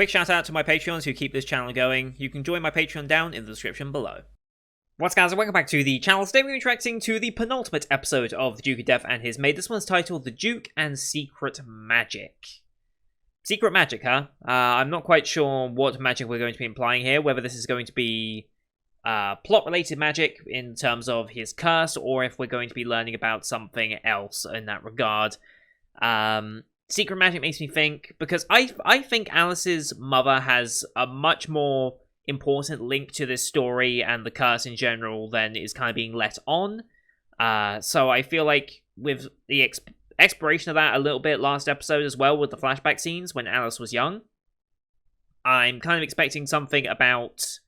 Quick shout out to my Patreons who keep this channel going. You can join my Patreon down in the description below. What's guys, and welcome back to the channel. Today we're interacting to the penultimate episode of The Duke of Death and His Maid. This one's titled The Duke and Secret Magic. Secret magic, huh? I'm not quite sure what magic we're going to be implying here, whether this is going to be plot-related magic in terms of his curse, or if we're going to be learning about something else in that regard. Secret magic makes me think, because I think Alice's mother has a much more important link to this story and the curse in general than is kind of being let on. So I feel like with the exploration of that a little bit last episode as well, with the flashback scenes when Alice was young, I'm kind of expecting something about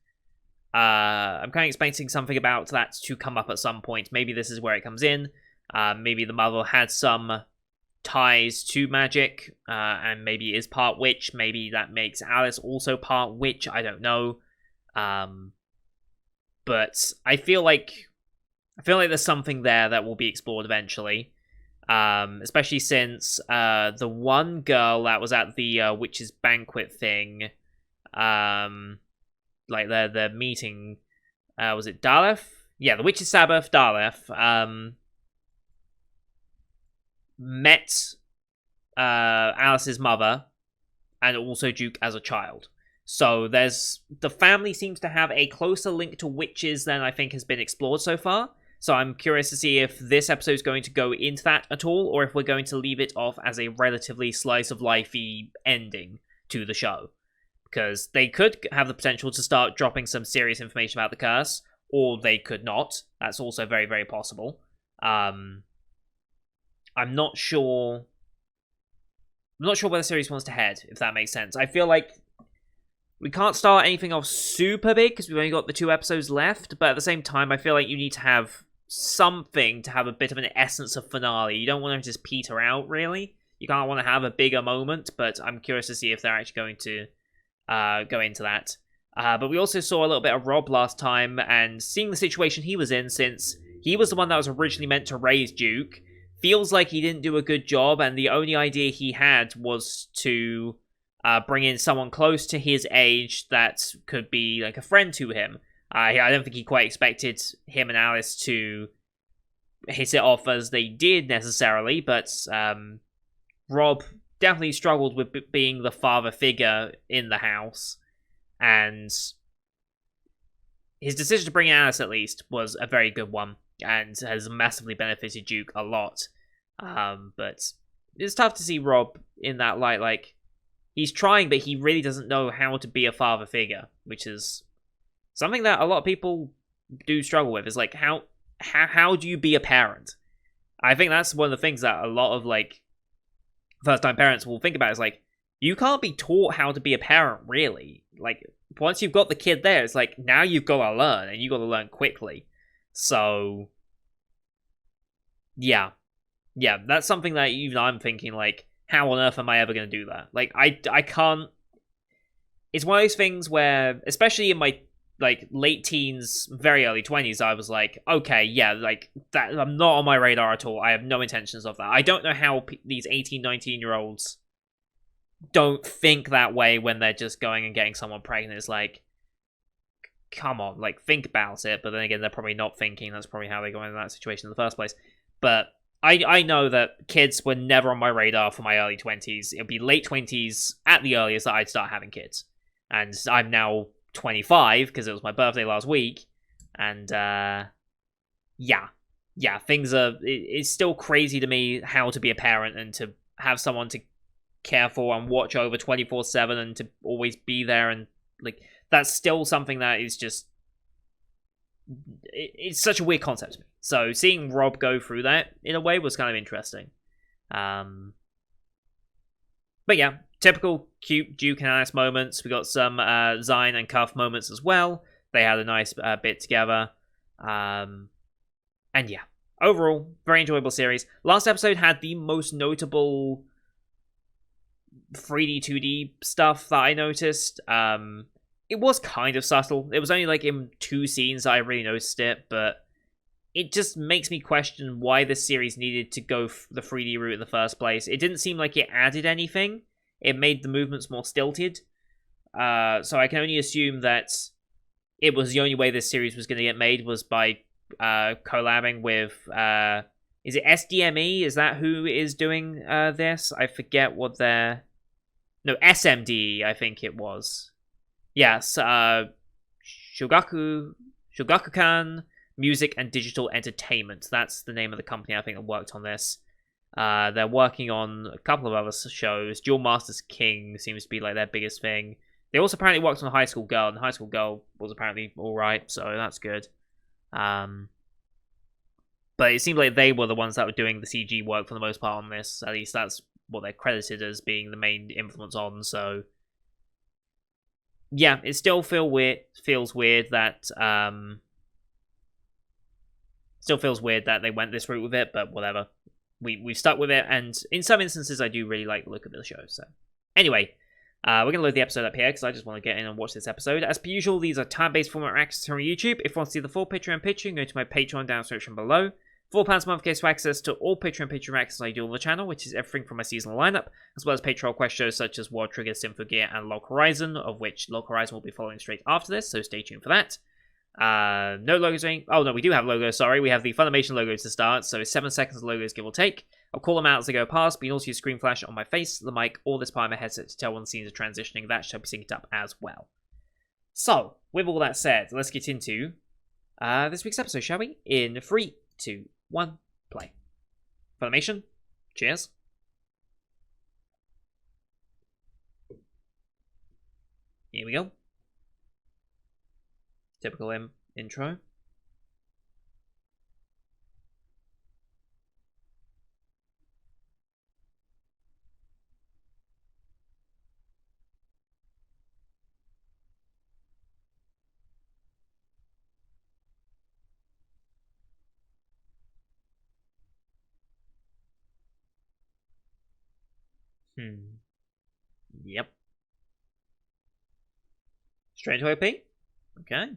that to come up at some point. Maybe this is where it comes in. Maybe the mother had some ties to magic, and maybe is part witch. Maybe that makes Alice also part witch. I don't know. But I feel like there's something there that will be explored eventually. Especially since the one girl that was at the witch's banquet thing, like their meeting, was it Daleth? Yeah, the witch's Sabbath, Daleth, met Alice's mother and also Duke as a child. So the family seems to have a closer link to witches than I think has been explored so far. So I'm curious to see if this episode is going to go into that at all, or if we're going to leave it off as a relatively slice-of-life-y ending to the show. Because they could have the potential to start dropping some serious information about the curse, or they could not. That's also very, very possible. I'm not sure where the series wants to head, if that makes sense. I feel like we can't start anything off super big because we've only got the 2 episodes left, but at the same time, I feel like you need to have something to have a bit of an essence of finale. You don't want to just peter out, really. You can't want to have a bigger moment, but I'm curious to see if they're actually going to go into that. But we also saw a little bit of Rob last time, and seeing the situation he was in, since he was the one that was originally meant to raise Duke, feels like he didn't do a good job, and the only idea he had was to bring in someone close to his age that could be like a friend to him. I don't think he quite expected him and Alice to hit it off as they did necessarily, but Rob definitely struggled with being the father figure in the house, and his decision to bring in Alice, at least, was a very good one, and has massively benefited Duke a lot. But it's tough to see Rob in that light. Like, he's trying, but he really doesn't know how to be a father figure, which is something that a lot of people do struggle with. Is like, how do you be a parent? I think that's one of the things that a lot of like first-time parents will think about. Is like, you can't be taught how to be a parent, really. Like, once you've got the kid there, it's like, now you've got to learn, and you've got to learn quickly. So, yeah, that's something that even I'm thinking, like, how on earth am I ever going to do that? Like, I can't. It's one of those things where, especially in my like late teens, very early 20s, I was like, okay, yeah, like that. I'm not on my radar at all. I have no intentions of that. I don't know how these 18, 19-year-olds don't think that way when they're just going and getting someone pregnant. It's like, come on, like, think about it. But then again, they're probably not thinking. That's probably how they go into that situation in the first place. But I know that kids were never on my radar for my early 20s. It would be late 20s at the earliest that I'd start having kids. And I'm now 25 because it was my birthday last week. And yeah, things are. It's still crazy to me how to be a parent and to have someone to care for and watch over 24/7 and to always be there, and like that's still something that is just. It's such a weird concept to me. So seeing Rob go through that in a way was kind of interesting. But yeah, typical cute Duke and Alice moments. We got some Zion and Cuff moments as well. They had a nice bit together. And yeah, overall, very enjoyable series. Last episode had the most notable 3D, 2D stuff that I noticed. It was kind of subtle. It was only like in 2 scenes that I really noticed it, but it just makes me question why this series needed to go the 3D route in the first place. It didn't seem like it added anything. It made the movements more stilted. so I can only assume that it was the only way this series was going to get made was by collabing with is it SDME? Is that who is doing this? I forget what their SMD, I think it was. Yes, Shogakukan Music and Digital Entertainment. That's the name of the company I think that worked on this. They're working on a couple of other shows. Duel Masters King seems to be like their biggest thing. They also apparently worked on High School Girl, and High School Girl was apparently alright, so that's good. But it seemed like they were the ones that were doing the CG work for the most part on this. At least that's what they're credited as being the main influence on, so yeah, it still feels weird that they went this route with it, but whatever. We've stuck with it, and in some instances I do really like the look of the show. So anyway, we're going to load the episode up here because I just want to get in and watch this episode. As per usual, these are time-based format reactions on YouTube. If you want to see the full picture in picture, go to my Patreon down description below. £4 a month gets you access to all Patreon reactions I do on the channel, which is everything from my seasonal lineup, as well as Patreon quest shows such as World Trigger, Sympho Gear, and Log Horizon, of which Log Horizon will be following straight after this, so stay tuned for that. No logos. Oh no, we do have logos. Sorry, we have the Funimation logos to start. So 7 seconds of logos, give or take. I'll call them out as they go past, but you can also use screen flash on my face, the mic, or this part of my headset to tell when the scenes are transitioning. That shall be synced up as well. So, with all that said, let's get into this week's episode, shall we? In 3, 2, 1, play. Funimation, cheers. Here we go. Typical intro. Yep. Straight to OP? Okay.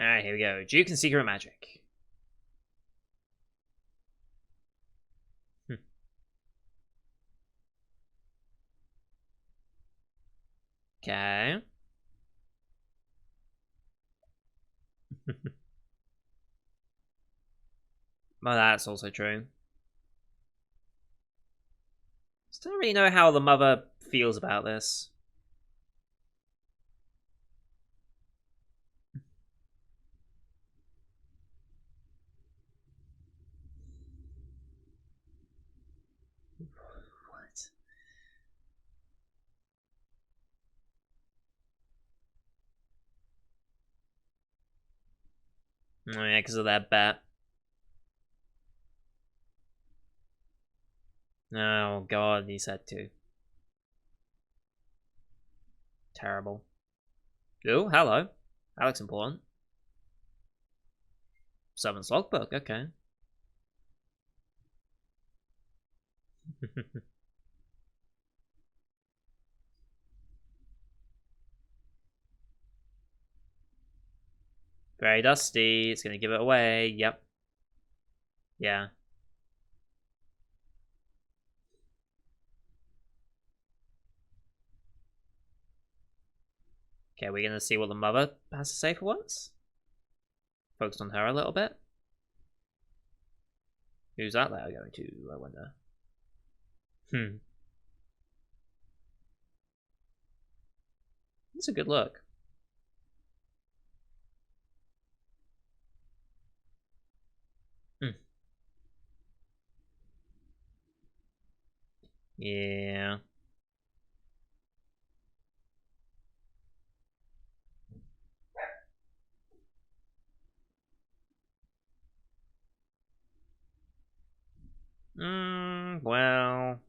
Alright, here we go. Duke and Secret Magic. Okay. Well, that's also true. Still don't really know how the mother feels about this. What? Oh yeah, because of that bet. Oh god, he said to. Terrible. Oh, hello. That looks important. Seven's logbook, okay. Very dusty. It's gonna give it away. Yep. Yeah. Okay, we're gonna see what the mother has to say for once. Focused on her a little bit. Who's that letter going to, I wonder? It's a good look. Yeah. Well,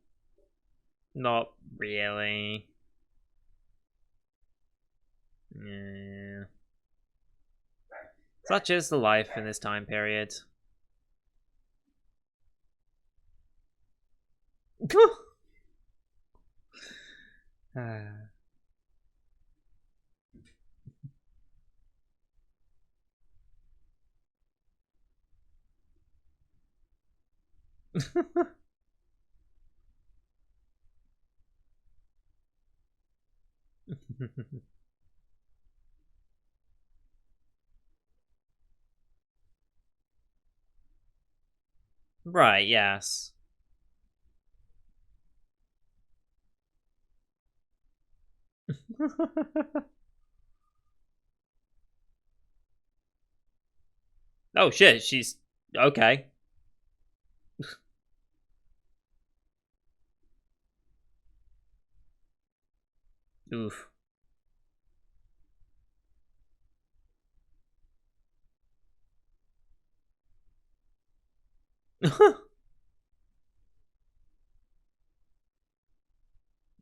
not really. Yeah. Such is the life in this time period. Right, yes. Oh shit, she's okay. Oof.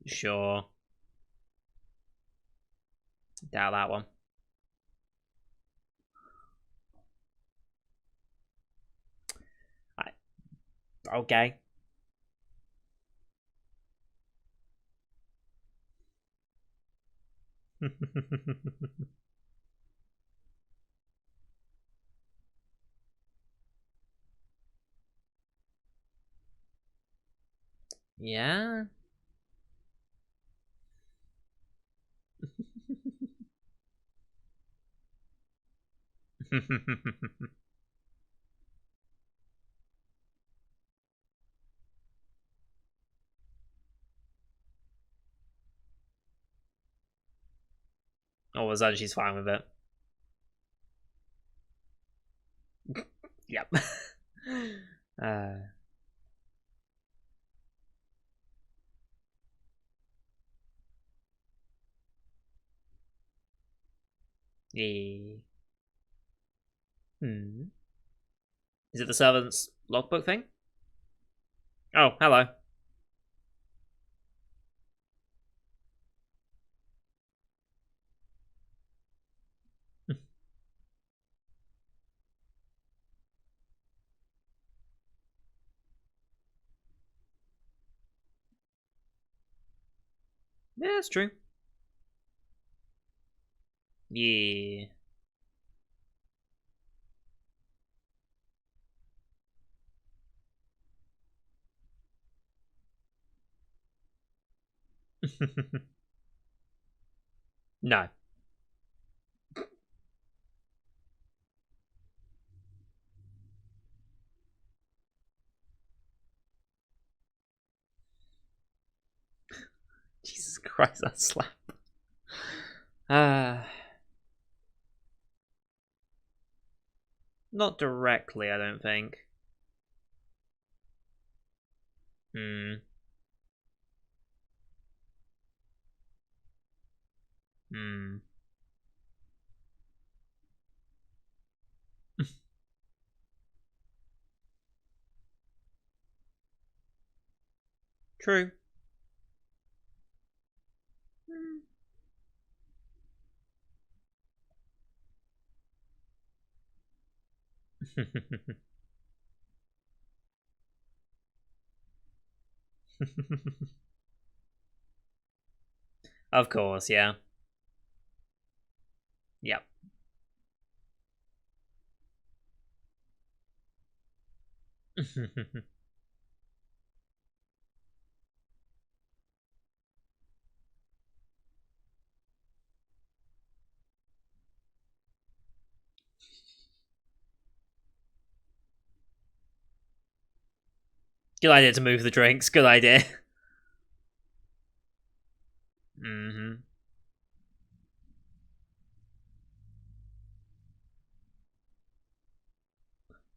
Sure. Doubt that one. I, okay. Yeah. Oh, was that she's fine with it? Yep. uh, yeah. Hmm. Is it the servant's logbook thing? Oh, hello. Yeah, that's true. Yeah. No. Jesus Christ, that slap. Uh, not directly, I don't think. Hmm. Hmm. True. Of course, yeah. Yep. Good idea to move the drinks. Good idea. Mm-hmm.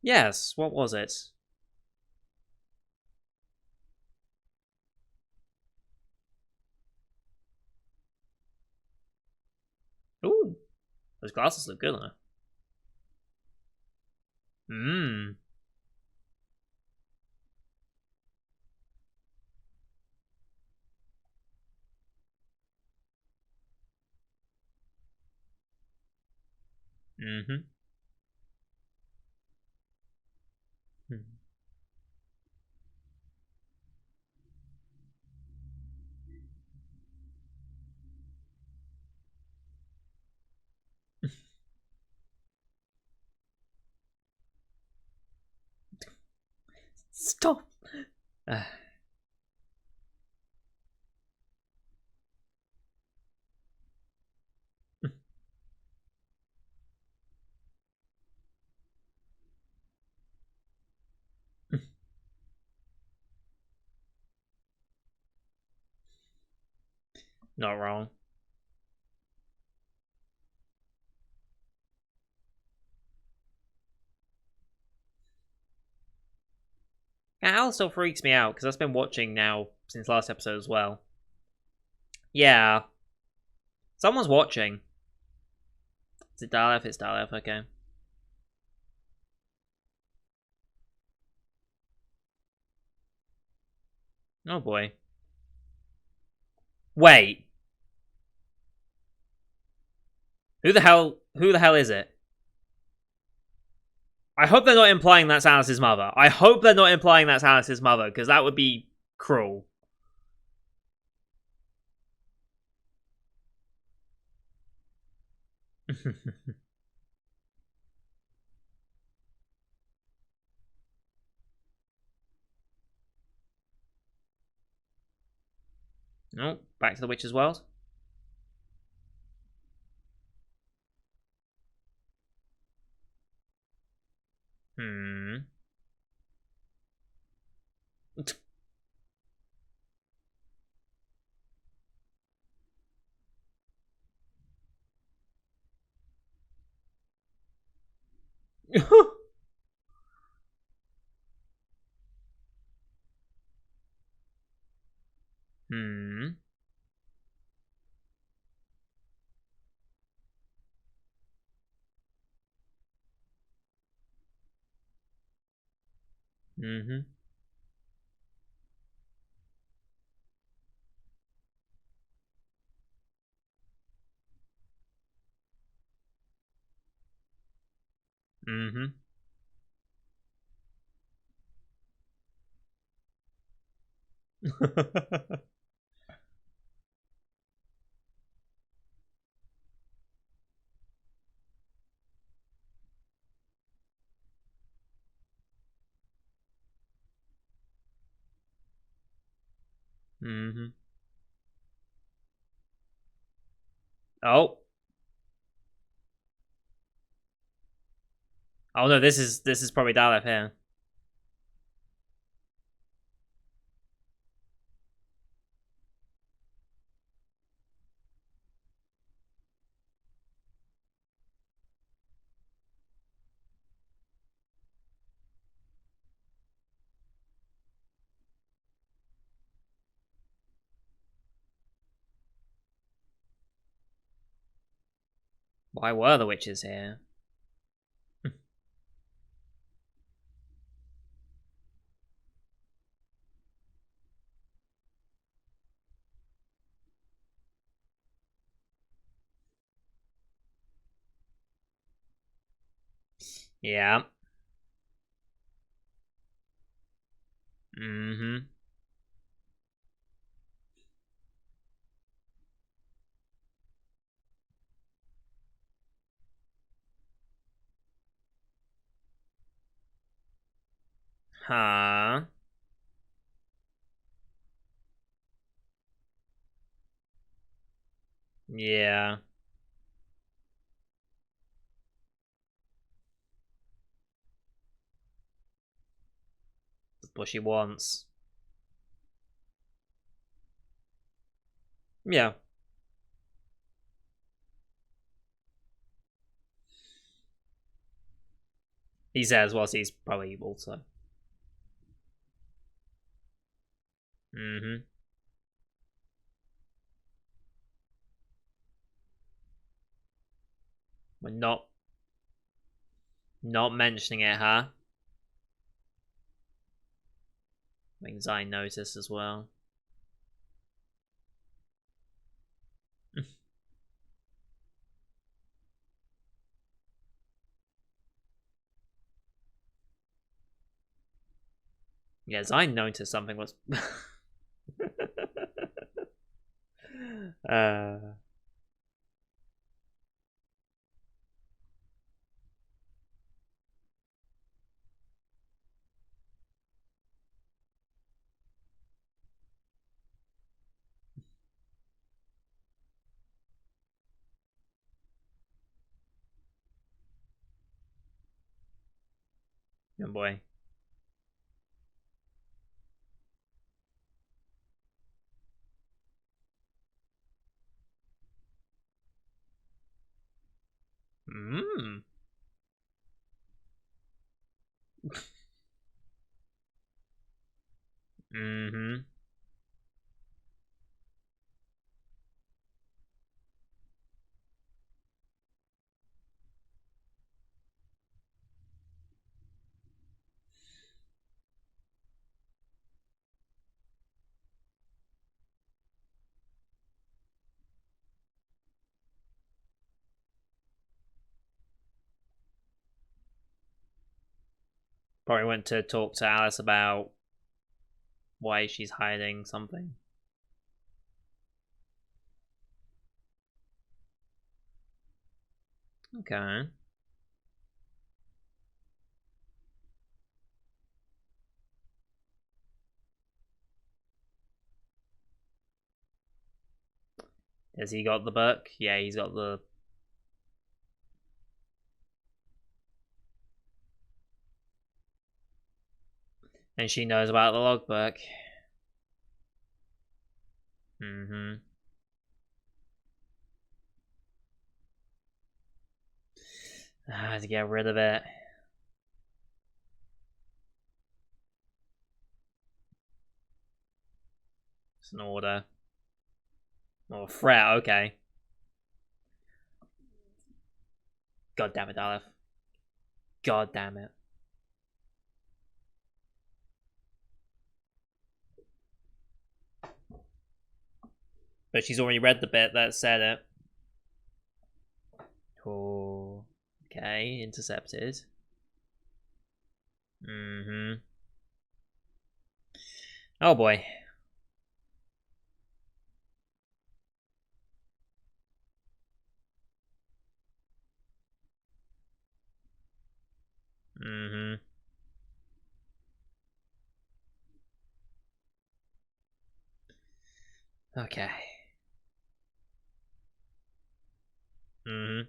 Yes, what was it? Ooh, those glasses look good on her. Mmm. Mm-hmm. Stop. Not wrong. Al still freaks me out because I've been watching now since last episode as well. Yeah, someone's watching. Is it Dalef? It's Dalef. Okay. Oh boy. Wait. Who the hell? Who the hell is it? I hope they're not implying that's Alice's mother. I hope they're not implying that's Alice's mother because that would be cruel. Oh, back to the witch's world. Hmm. Hmm. Mm-hmm. Mm-hmm. Mm-hmm. Oh. Oh no, this is probably Dalef here. Why were the witches here? Yeah. Mm-hmm. Huh? Yeah. That's what she wants. Yeah. He says whilst he's probably evil, so. Mm-hmm. We're not mentioning it, huh? I think Zai noticed as well. Yeah, Zai noticed something was. uh. Oh boy. Mmm. Mm-hmm. Probably went to talk to Alice about why she's hiding something. Okay. Has he got the book? Yeah, he's got the. And she knows about the logbook. Mm-hmm. To get rid of it. It's an order. Or a threat, okay. God damn it, Aleph. God damn it. But she's already read the bit that said it. Oh. Okay, intercepted. Mm-hmm. Oh boy. Mm-hmm. Okay. Mm-hmm.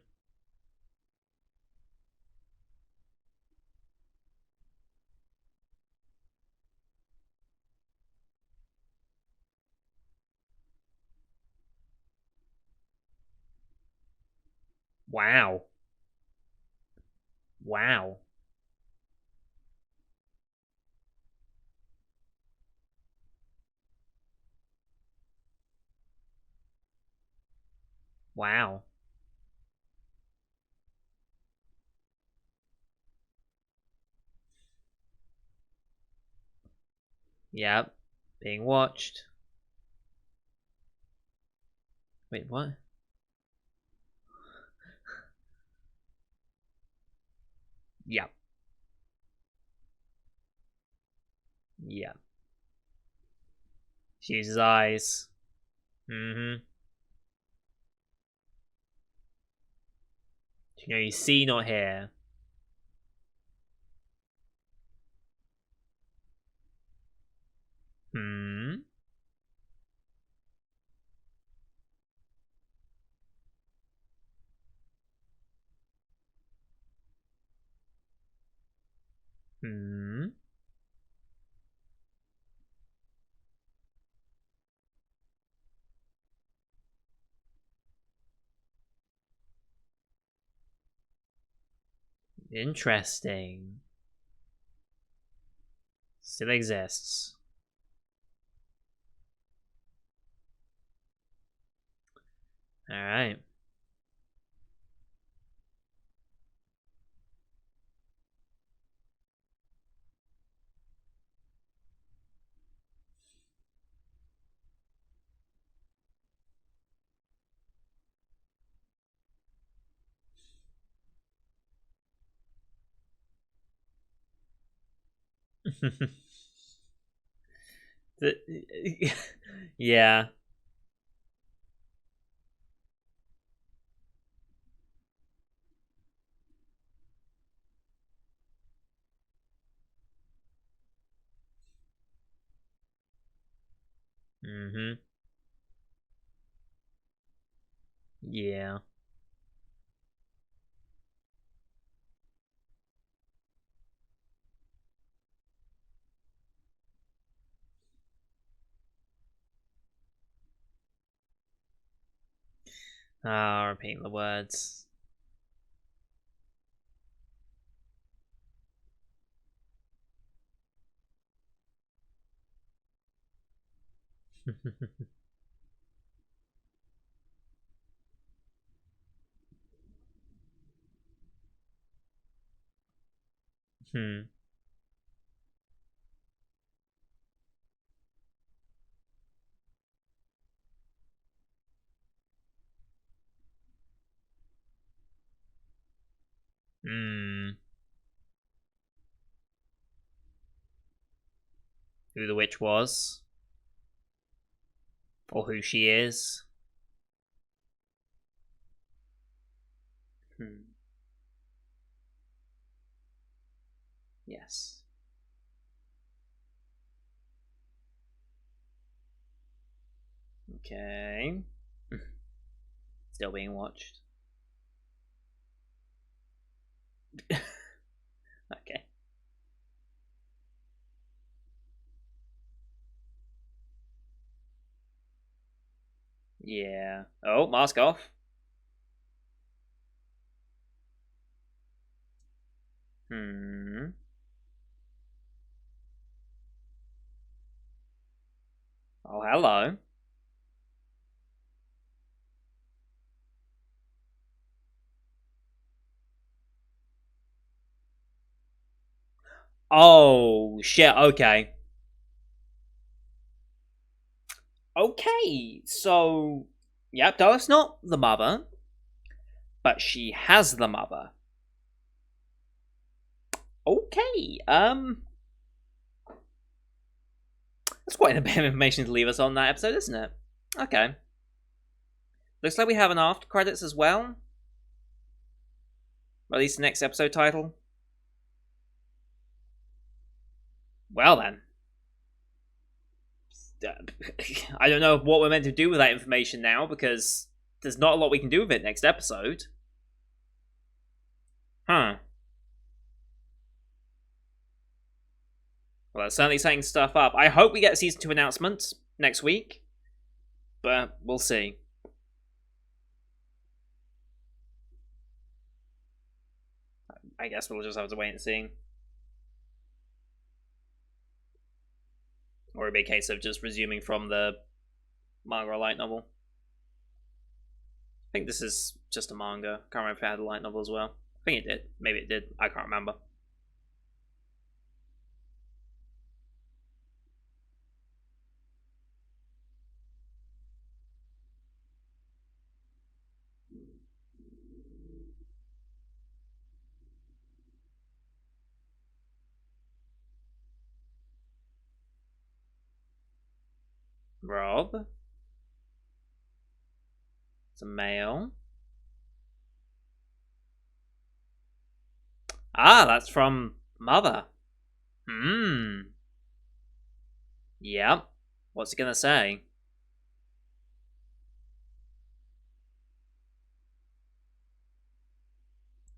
Wow. Wow. Wow. Yep. Being watched. Wait, what? Yep. Yep. She uses eyes. Mm-hmm. You see, not hear. Hmm. Interesting. Still exists. All right. Yeah. Mm-hmm. Yeah. Ah, repeating the words. Hmm. Hmm. Who the witch was, or who she is. Hmm. Yes. Okay. Still being watched. Okay. Yeah. Oh, mask off. Hmm. Oh, hello. Oh, shit. Okay. Okay. So, yep, Dolph's not the mother, but she has the mother. Okay. That's quite a bit of information to leave us on that episode, isn't it? Okay. Looks like we have an after credits as well. Or at least the next episode title. Well then. I don't know what we're meant to do with that information now because there's not a lot we can do with it next episode. Huh. Well, that's certainly setting stuff up. I hope we get a season 2 announcement next week, but we'll see. I guess we'll just have to wait and see. Or it'll be a case of just resuming from the manga or light novel. I think this is just a manga. Can't remember if it had a light novel as well. I think it did. Maybe it did. I can't remember. Rob? It's a male. Ah, that's from Mother. Hmm. Yep. What's he gonna say?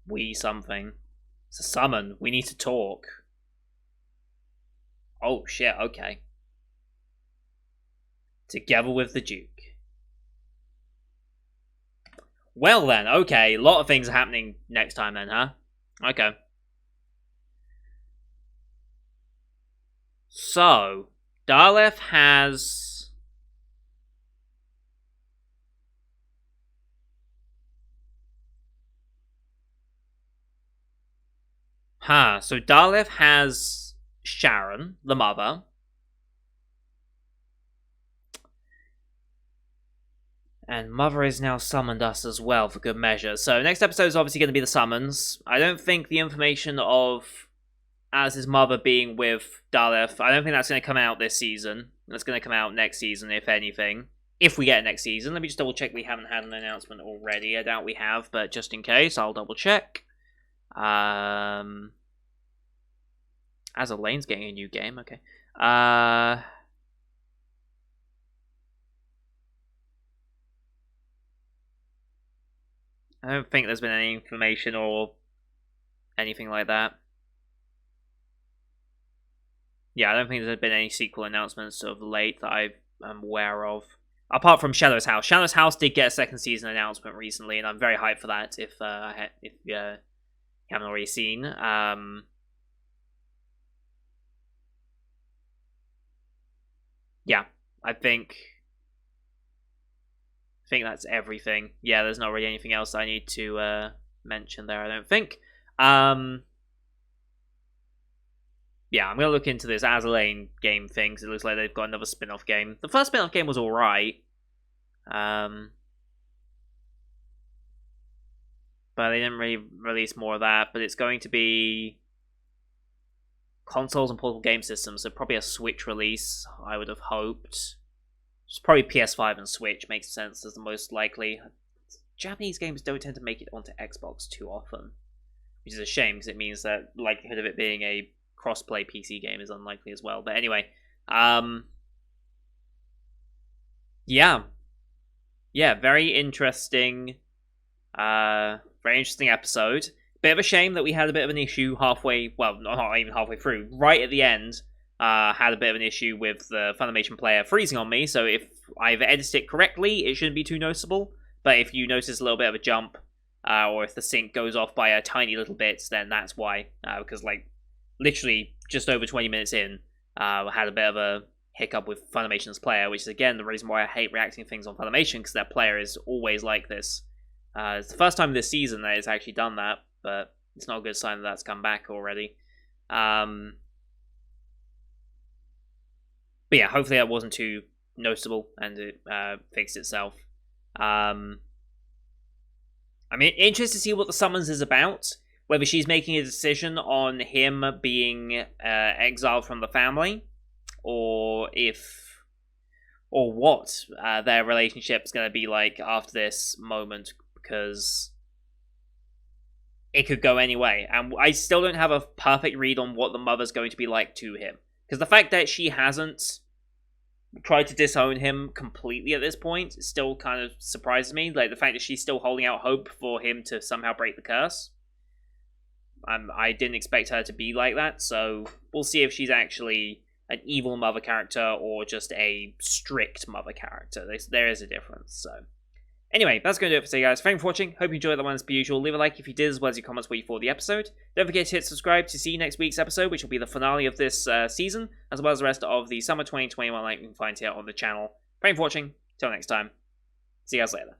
We something. It's a summon. We need to talk. Oh, shit, okay. Together with the Duke. Well then, okay. A lot of things are happening next time then, huh? Okay. So, Daleth has... so Daleth has Sharon, the mother. And Mother is now summoned us as well, for good measure. So next episode is obviously going to be the summons. I don't think the information of Alice's mother being with Daleth, I don't think that's going to come out this season. That's going to come out next season, if anything. If we get it next season. Let me just double check we haven't had an announcement already. I doubt we have, but just in case, I'll double check. As Elaine's getting a new game, okay. I don't think there's been any information or anything like that. Yeah, I don't think there's been any sequel announcements of late that I'm aware of. Apart from Shadow's House. Shadow's House did get a second season announcement recently, and I'm very hyped for that if you haven't already seen. Yeah, I think that's everything. Yeah, there's not really anything else I need to mention there, I don't think. Yeah, I'm going to look into this Azalane game thing, because it looks like they've got another spin-off game. The first spin-off game was alright. But they didn't really release more of that. But it's going to be consoles and portable game systems, so probably a Switch release, I would have hoped. It's probably PS5 and Switch makes sense as the most likely. Japanese games don't tend to make it onto Xbox too often, which is a shame, because it means that the likelihood of it being a cross-play PC game is unlikely as well. But anyway, yeah, very interesting episode. Bit of a shame that we had a bit of an issue halfway, well, not even halfway through, right at the end. Had a bit of an issue with the Funimation player freezing on me, so if I've edited it correctly, it shouldn't be too noticeable. But if you notice a little bit of a jump, or if the sync goes off by a tiny little bit, then that's why. Because, literally just over 20 minutes in, had a bit of a hiccup with Funimation's player, which is, again, the reason why I hate reacting to things on Funimation, because their player is always like this. It's the first time this season that it's actually done that, but it's not a good sign that that's come back already. But yeah, hopefully that wasn't too noticeable and it fixed itself. I'm interested to see what the summons is about. Whether she's making a decision on him being exiled from the family, or what their relationship's going to be like after this moment, because it could go any way. And I still don't have a perfect read on what the mother's going to be like to him. Because the fact that she hasn't tried to disown him completely at this point still kind of surprises me. The fact that she's still holding out hope for him to somehow break the curse. I didn't expect her to be like that, so we'll see if she's actually an evil mother character or just a strict mother character. There is a difference, so... Anyway, that's going to do it for today, guys. Thanks for watching. Hope you enjoyed that one as per usual. Leave a like if you did, as well as your comments what you thought of the episode. Don't forget to hit subscribe to see next week's episode, which will be the finale of this season, as well as the rest of the summer 2021 lineup you can find here on the channel. Thanks for watching. Till next time. See you guys later.